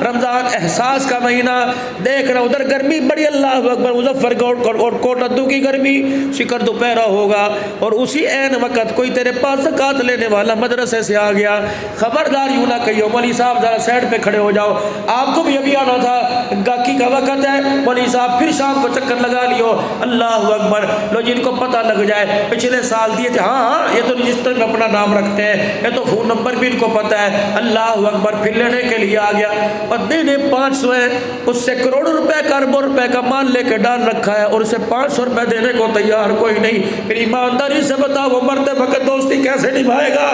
رمضان احساس کا مہینہ، دیکھ رہا ادھر گرمی بڑی، اللہ اکبر، مظفر اور کوٹدو کی گرمی، شکر دوپہرا ہوگا، اور اسی عین وقت کوئی تیرے پاس زکات لینے والا مدرسے سے آ گیا، خبردار یوں نہ کہیو مولوی صاحب ذرا سائڈ پہ کھڑے ہو جاؤ، آپ کو بھی ابھی آنا تھا، گاکی کا وقت ہے، مولوی صاحب پھر شام کو چکر لگا لیو، اللہ اکبر، لو جن کو پتہ لگ جائے پچھلے سال دیے تھے، ہاں یہ تو رجسٹر میں اپنا نام رکھتے ہیں، یہ تو فون نمبر بھی ان کو پتہ ہے، اللہ اکبر، پھر لینے کے لیے آ گیا، بندے نے 500 ہے، اس سے کروڑوں روپے کا، اربوں روپے کا مال لے کے ڈال رکھا ہے، اور اسے 500 روپے دینے کو تیار کوئی نہیں، پھر ایمانداری سے بتا وہ مرتے وقت دوستی کیسے نبھائے گا؟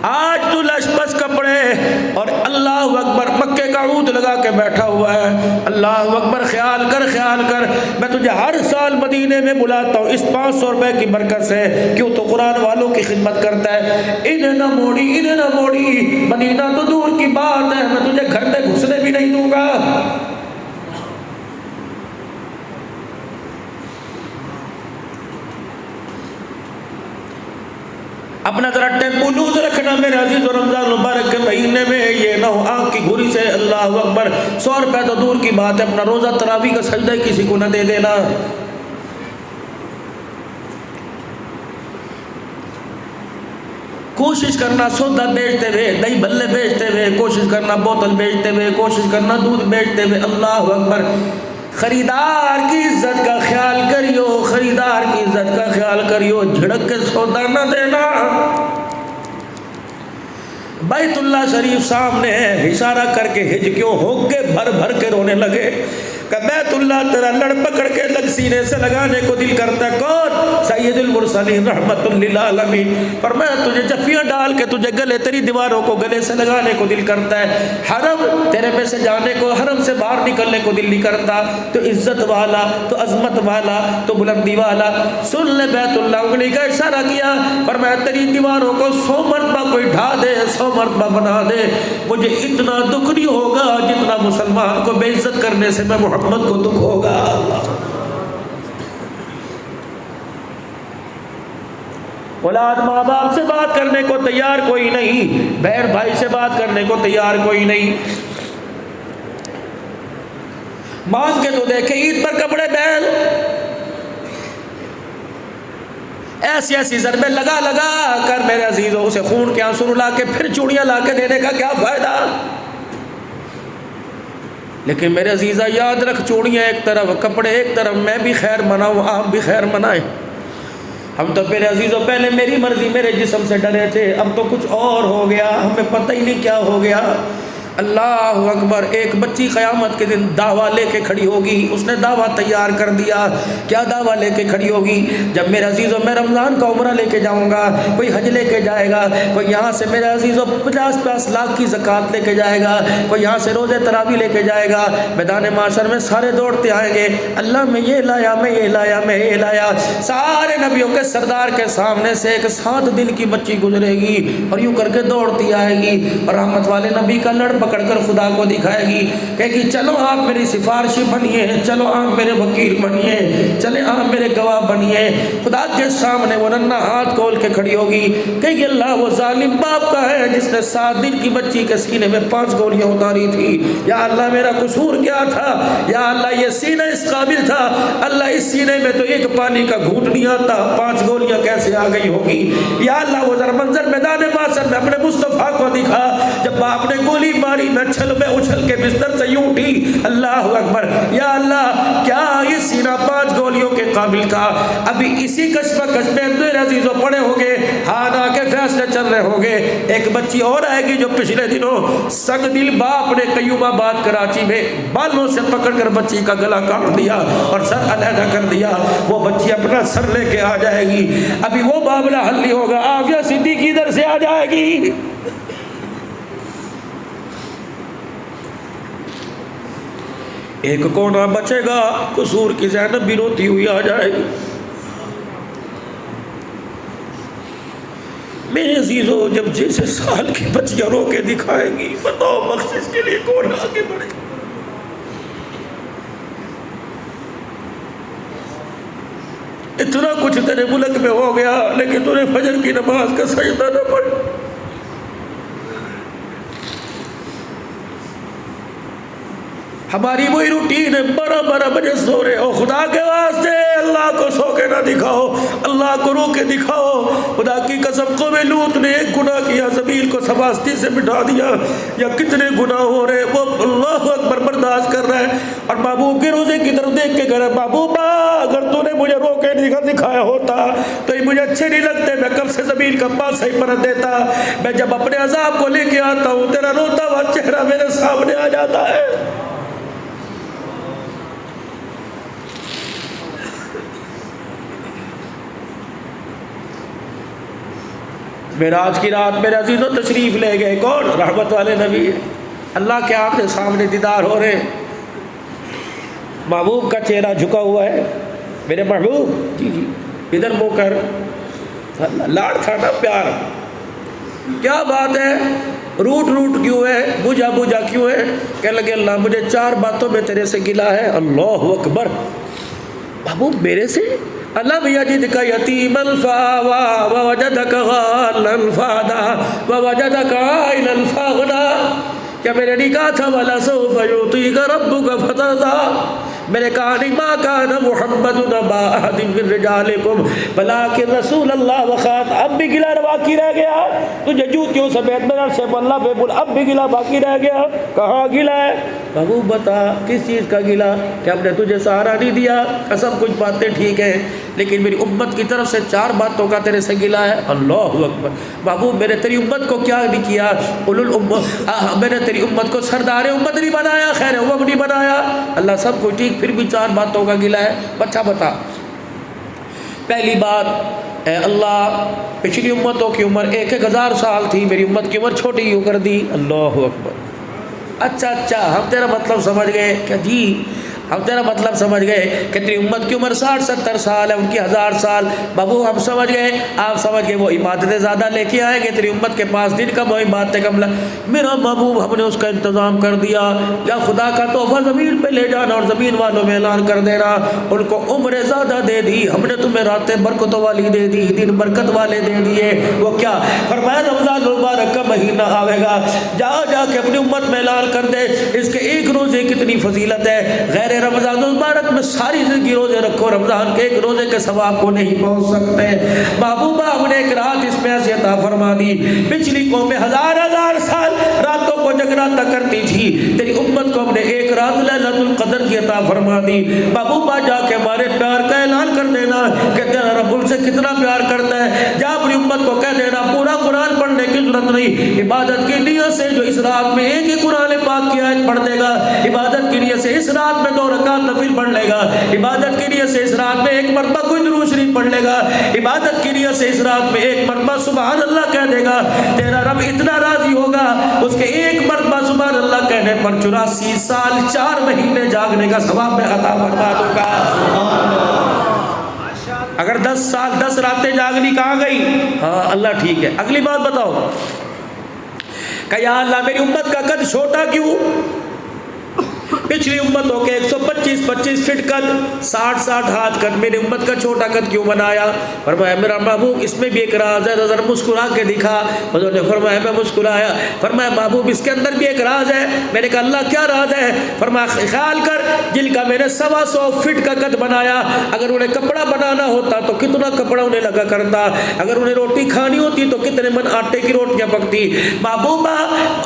آج تو لش بس کپڑے اور اللہ اکبر مکے کا عود لگا کے بیٹھا ہوا ہے، اللہ اکبر، خیال کر، خیال کر، میں تجھے ہر سال مدینے میں بلاتا ہوں اس 500 روپے کی برکت سے، کیوں تو قرآن والوں کی خدمت کرتا ہے، انہیں نہ موڑی، انہیں نہ موڑی، مدینہ تو دور کی بات ہے، میں تجھے گھر میں گھسنے بھی نہیں دوں گا۔ اپنا ذرا ٹیمپو لوز رکھنا میرے عزیز، و رمضان مبارک کے مہینے میں یہ نہ ہو آنکھ کی گھوری سے، اللہ اکبر، 100 روپے تو دور کی بات ہے، اپنا روزہ تراویح کا سجدہ کسی کو نہ دے دینا۔ کوشش کرنا سودا بیچتے ہوئے، دہی بھلے بیچتے ہوئے، کوشش کرنا بوتل بیچتے ہوئے، کوشش کرنا دودھ بیچتے ہوئے، اللہ اکبر، خریدار کی عزت کا خیال کریو، خریدار کی عزت کا خیال کریو، جھڑک کے سودا نہ دینا۔ بیت اللہ شریف سامنے ہے، اشارہ کر کے ہج کیوں ہو کے بھر بھر کے رونے لگے کہ بیت اللہ تیرا لڑ پکڑ کے لگ سینے سے لگانے کو دل کرتا ہے، کون؟ سید المرسلین رحمت للعالمین، پر میں تجھے جفیاں ڈال کے تجھے گلے تیری دیواروں کو گلے سے لگانے کو دل کرتا ہے، حرم تیرے میں سے جانے کو، حرم سے باہر نکلنے کو دل نہیں کرتا، تو عزت والا، تو عظمت والا، تو بلندی والا، سن لے بیت اللہ، انگلی کا اشارہ کیا، پر میں تیری دیواروں کو 100 مرتبہ کوئی ڈھا دے، 100 مرتبہ بنا دے، مجھے اتنا دکھ نہیں ہوگا جتنا مسلمان کو بے عزت کرنے سے میں محمد کو دکھ ہوگا۔ اولاد ماں باپ سے بات کرنے کو تیار کوئی نہیں، بہن بھائی سے بات کرنے کو تیار کوئی نہیں، مانگ کے تو دیکھے عید پر کپڑے بہن، ایسی ایسی ضربیں لگا لگا کر میرے عزیزوں، اسے خون کے آنسو لا کے پھر چوڑیاں لا کے دینے کا کیا فائدہ؟ لیکن میرے عزیزہ یاد رکھ، چوڑیاں ایک طرف، کپڑے ایک طرف، میں بھی خیر مناؤں، آپ بھی خیر منائیں۔ ہم تو میرے عزیزوں پہلے میری مرضی میرے جسم سے ڈرے تھے، اب تو کچھ اور ہو گیا، ہمیں پتہ ہی نہیں کیا ہو گیا۔ اللہ اکبر، ایک بچی قیامت کے دن دعویٰ لے کے کھڑی ہوگی، اس نے دعویٰ تیار کر دیا، کیا دعویٰ لے کے کھڑی ہوگی؟ جب میرے عزیزوں میں رمضان کا عمرہ لے کے جاؤں گا، کوئی حج لے کے جائے گا، کوئی یہاں سے میرے عزیزوں 50 لاکھ کی زکوٰۃ لے کے جائے گا، کوئی یہاں سے روزے تراویح لے کے جائے گا، میدان محشر میں سارے دوڑتے آئیں گے، اللہ میں یہ لایا، میں یہ لایا، میں یہ لایا، سارے نبیوں کے سردار کے سامنے سے ایک 7 دن کی بچی گزرے گی اور یوں کر کے دوڑتی آئے گی، اور رحمت والے نبی کا لڑ پکڑ کر خدا کو دکھائے گی، کہے گی چلو آپ میری سفارشی بنیے، چلو آپ میرے وکیل بنیے، چلے آپ میرے گواہ بنیے، خدا کے سامنے وہ ننھا ہاتھ کھول کے کھڑی ہوگی، کہے گی اللہ وہ ظالم باپ کا ہے جس نے 7 دن کی بچی کے سینے میں 5 گولیاں اتاری تھی، یا اللہ میرا قصور کیا تھا، یا اللہ یہ سینہ اس قابل تھا، اللہ اس سینے میں تو ایک پانی کا گھونٹ نہیں آتا، 5 گولیاں کیسے آ گئی ہوگی، یا اللہ وہ ذرا منظر میدان محشر میں اپنے مصطفیٰ کو دکھا، جب باپ نے گولی ماری میں اچھل کے بستر سے یوں اٹھی، اللہ اکبر، یا اللہ کیا یہ سینہ 5 گولیوں کے قابل تھا؟ ابھی اسی کشمکش میں میرے عزیزوں پڑے ہوگے، ہانا کے فیصلے چل رہے ہوگے، ایک بچی اور آئے گی جو پچھلے دنوں سنگ دل باپ نے قیوم آباد کراچی میں بالوں سے پکڑ کر بچی کا گلا کاٹ دیا اور سر علیحدہ کر دیا، وہ بچی اپنا سر لے کے آ جائے گی، ابھی وہ معاملہ حل نہیں ہوگا، عافیہ صدیقی ادھر سے آ جائے گی، ایک کونا بچے گا، قصور کی زینب بھی روتی ہوئی آ جائے گی۔ میرے عزیزوں جب جیسے سال کی بچیاں رو کے دکھائے گی، بتاؤ بخشش کے لیے کون آگے بڑھے؟ اتنا کچھ تیرے ملک میں ہو گیا لیکن تو نے فجر کی نماز کا سجدہ نہ پڑھا. ہماری وہی روٹین ہے، 12 بجے سو رہے ہو. خدا کے واسطے اللہ کو سو کے نہ دکھاؤ، اللہ کو رو کے دکھاؤ. خدا کی قسم قوم لوط نے ایک گناہ کیا، زمین کو سباستی سے مٹا دیا. یا کتنے گناہ ہو رہے، وہ اللہ اکبر برداشت کر رہا ہے اور محبوب کے روزے کی طرف دیکھ کے کہہ رہا ہے محبوبہ اگر تو نے مجھے رو کے دکھایا ہوتا تو یہ مجھے اچھے نہیں لگتے، میں کب سے زمین کا پاس ہی پرت دیتا. میں جب اپنے عذاب کو لے کے آتا ہوں تیرا روتا ہوا چہرہ میرے سامنے آ جاتا ہے. معراج کی رات میرے عزیزوں تشریف لے گئے کون؟ رحمت والے نبی. اللہ کے آپ کے سامنے دیدار ہو رہے، محبوب کا چہرہ جھکا ہوا ہے. میرے محبوب جی جی ادھر منہ کر. لاڈ تھا نا، پیار. کیا بات ہے، روٹ کیوں ہے، بجھا کیوں ہے؟ کہنے لگے اللہ مجھے 4 باتوں میں تیرے سے گلا ہے. اللہ اکبر. محبوب میرے سے؟ الم یجدک یتیما فآوی ووجدک ضالا فہدی ووجدک عائلا فاغنی. کیا میں نے نہیں کہا تھا وَلَسَوْفَ يُعْطِيكَ رَبُّكَ فَتَرْضَىٰ؟ میں نے کہا نہیں ما کان محمد نبا احد من رجالکم بلکن رسول اللہ وخاتم. اب بھی گلا باقی رہ گیا، تجھے جوتیوں سمیت میرا سے اللہ پہ بول، اب بھی گلا باقی رہ گیا. کہاں گلا ہے؟ محبوب بتا کس چیز کا گلا؟ کہ ہم نے تجھے سہارا نہیں دیا. سب کچھ باتیں ٹھیک ہیں لیکن میری امت کی طرف سے 4 باتوں کا تیرے سے گلا ہے. اللہ اکبر. محبوب میں نے تیری امت کو کیا نہیں کیا؟ میں نے تیری امت کو سردار امت نہیں بنایا، خیر امت نہیں بنایا. اللہ سب کچھ ٹھیک پھر بھی 4 باتوں کا گلا ہے. اچھا بتا. پہلی بات، اے اللہ پچھلی امتوں کی عمر 1000 سال تھی، میری امت کی عمر چھوٹی کیوں کر دی؟ اللہ اکبر. اچھا ہم تیرا مطلب سمجھ گئے. کہ جی ہم تیرا مطلب سمجھ گئے کہ تیری امت کی عمر 60-70 سال ہے، ان کی 1000 سال. بابو ہم سمجھ گئے، آپ سمجھ گئے وہ عبادتیں زیادہ لے کے آئیں گے، تیری امت کے پاس دن کم ہو عبادتیں کم. میرا محبوب ہم نے اس کا انتظام کر دیا. یا خدا کا تحفہ زمین پہ لے جانا اور زمین والوں میں اعلان کر دینا ان کو عمریں زیادہ دے دی، ہم نے تمہیں راتیں برکتوں والی دے دی، دن برکت والے دے دیے. وہ کیا فرمایا؟ رمضان المبارک کا مہینہ آئے گا، جا کے اپنی امت میں اعلان کر دے اس کے ایک روزے کتنی فضیلت ہے. غیر رمضان المبارک میں ساری زندگی روزے رکھو، رمضان کے ایک روزے کے ثواب کو نہیں پہنچ سکتے. محبوبہ ہم نے ایک رات اس میں ایسی عطا فرما دی. پچھلی قومیں 1000 سال راتوں کو جگراتا کرتی تھی، تیری امت کو ہم نے ایک رات لیلۃ القدر کی عطا فرما دی. محبوبہ جا کے ہمارے پیار کا اعلان کر دینا کہ تیرا رب ان سے کتنا پیار کرتا ہے. جا اپنی امت کو کہہ دینا پورا قرآن پڑھنے کی ضرورت نہیں، عبادت کی نیت سے جو اس رات میں ایک ہی قرآن پاک کی آیت پڑھ دے گا، عبادت کی نیت سے اس رات میں 2 رکعت نفل پڑھ لے گا، عبادت کی نیت سے اس رات میں 1 مرتبہ کوئی درود شریف پڑھ لے گا، عبادت کی نیت سے اس رات میں 1 مرتبہ سبحان اللہ کہہ دے گا، تیرا رب اتنا راضی ہوگا اس کے 1 مرتبہ سبحان اللہ کہنے پر 84 سال 4 مہینے جاگنے کا ثواب میں عطا فرما دوں گا. اگر 10 سال 10 راتیں جاگنی کہاں گئی؟ ہاں اللہ ٹھیک ہے. اگلی بات بتاؤ کہ یا اللہ میری امت کا قد چھوٹا کیوں؟ پچھلی امتوں کے 125 فٹ قد، 60 ہاتھ قد، میری امت کا چھوٹا قد کیوں بنایا؟ فرمایا میرا محبوب اس میں بھی ایک راز ہے، ذرا مسکرا کے دکھا. حضور نے فرمایا میں مسکرایا. فرمایا محبوب اس کے اندر بھی ایک راز ہے. میں نے کہا اللہ کیا راز ہے؟ فرمایا خیال کر جن کا میں نے 125 فٹ کا قد بنایا، اگر انہیں کپڑا بنانا ہوتا تو کتنا کپڑا انہیں لگا کرتا، اگر انہیں روٹی کھانی ہوتی تو کتنے من آٹے کی روٹیاں پکتی. محبوبہ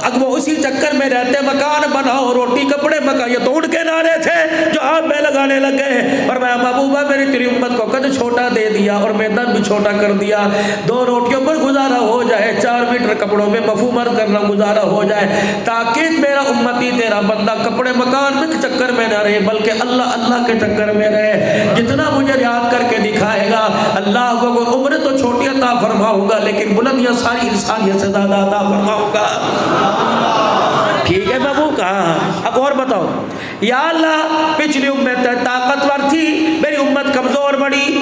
اگر وہ اسی چکر میں رہتے مکان بناؤ روٹی کپڑے مکان، یہ تو ان کے نعرے تھے جو آپ میں لگانے لگ گئے. فرمایا محبوبہ میری تیری امت کو قد چھوٹا دے دیا اور میدان بھی چھوٹا کر دیا. 2 روٹیوں پر گزارا ہو جائے، 4 میٹر کپڑوں میں مفہوم عرض کرنا گزارا ہو جائے، تاکہ میرا امتی تیرا بندہ کپڑے مکان میں چکر میں نہ رہے بلکہ اللہ اللہ کے چکر میں رہے. جتنا مجھے یاد کر کے دکھائے گا اللہ کو عمر تو چھوٹی عطا فرماؤں گا لیکن بلندیاں ساری انسانیت سے زیادہ عطا فرماؤں گا. ٹھیک ہے بابو کہاں؟ اب اور بتاؤ. یا اللہ پچھلی امت طاقتور تھی، میری امت کمزور بڑی.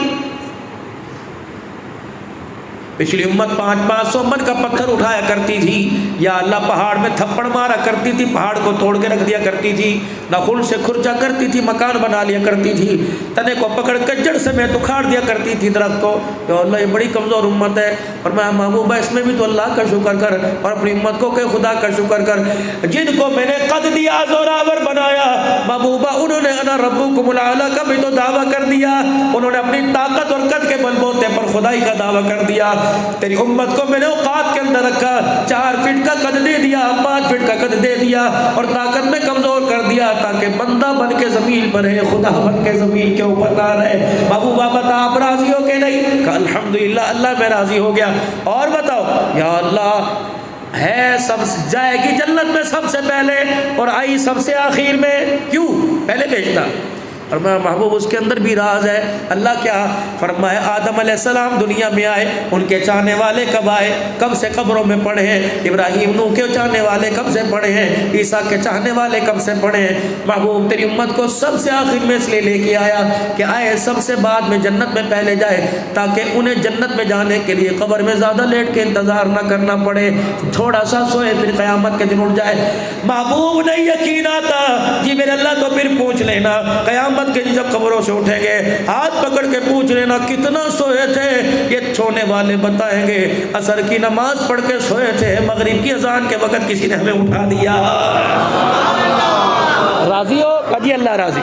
پچھلی امت 500 من کا پتھر اٹھایا کرتی تھی، یا اللہ پہاڑ میں تھپڑ مارا کرتی تھی، پہاڑ کو توڑ کے رکھ دیا کرتی تھی، ناخن سے کھرچا کرتی تھی، مکان بنا لیا کرتی تھی، تنے کو پکڑ کے جڑ سمیت اکھاڑ دیا کرتی تھی درخت کو۔ یا اللہ یہ بڑی کمزور امت ہے، اور میں محبوبہ اس میں بھی تو اللہ کا شکر کر، اور اپنی امت کو کہ خدا کا شکر کر، جن کو میں نے قد دیا زوراور بنایا محبوبہ، انہوں نے انا ربکم الاعلی کا بھی تو دعویٰ کر دیا، انہوں نے اپنی طاقت اور قد کے بل بوتے پر خدائی کا دعویٰ کر دیا۔ تیری امت کو میں نے اوقات کے اندر رکھا، 4 فٹ کا قد دے دیا، 5 فٹ کا قد دے دیا، اور طاقت میں کمزور کر دیا تاکہ بندہ بن کے زمین پر رہے، خدا بن کے زمین کے اوپر نہ رہے۔ محبوبہ بتا آپ راضی ہو کہ نہیں؟ کہ الحمدللہ اللہ میں راضی ہو گیا۔ اور بتاؤ یا اللہ ہے سب جائے گی جنت میں سب سے پہلے اور آئی سب سے آخر میں، کیوں پہلے بھیجتا؟ اور میں محبوب اس کے اندر بھی راز ہے۔ اللہ کیا فرمایا؟ آدم علیہ السلام دنیا میں آئے، ان کے چاہنے والے کب آئے؟ کب سے قبروں میں پڑے ہیں۔ ابراہیم نوح کے چاہنے والے کب سے پڑے ہیں؟ عیسیٰ کے چاہنے والے کب سے پڑے ہیں؟ محبوب تیری امت کو سب سے آخر میں اس لیے لے کے آیا کہ آئے سب سے بعد میں جنت میں پہلے جائے، تاکہ انہیں جنت میں جانے کے لیے قبر میں زیادہ لیٹ کے انتظار نہ کرنا پڑے، تھوڑا سا سوئے پھر قیامت کے دن اٹھ جائے۔ محبوب نہیں یقین آتا جی میرے اللہ تو پھر پوچھ لینا قیامت کے جب قبروں سے اٹھیں گے، ہاتھ پکڑ کے پوچھ لینا کتنا سوئے تھے، یہ سونے والے بتائیں گے عصر کی نماز پڑھ کے سوئے تھے، مغرب کی اذان کے وقت کسی نے ہمیں اٹھا دیا۔ راضی ہو؟ جی اللہ راضی۔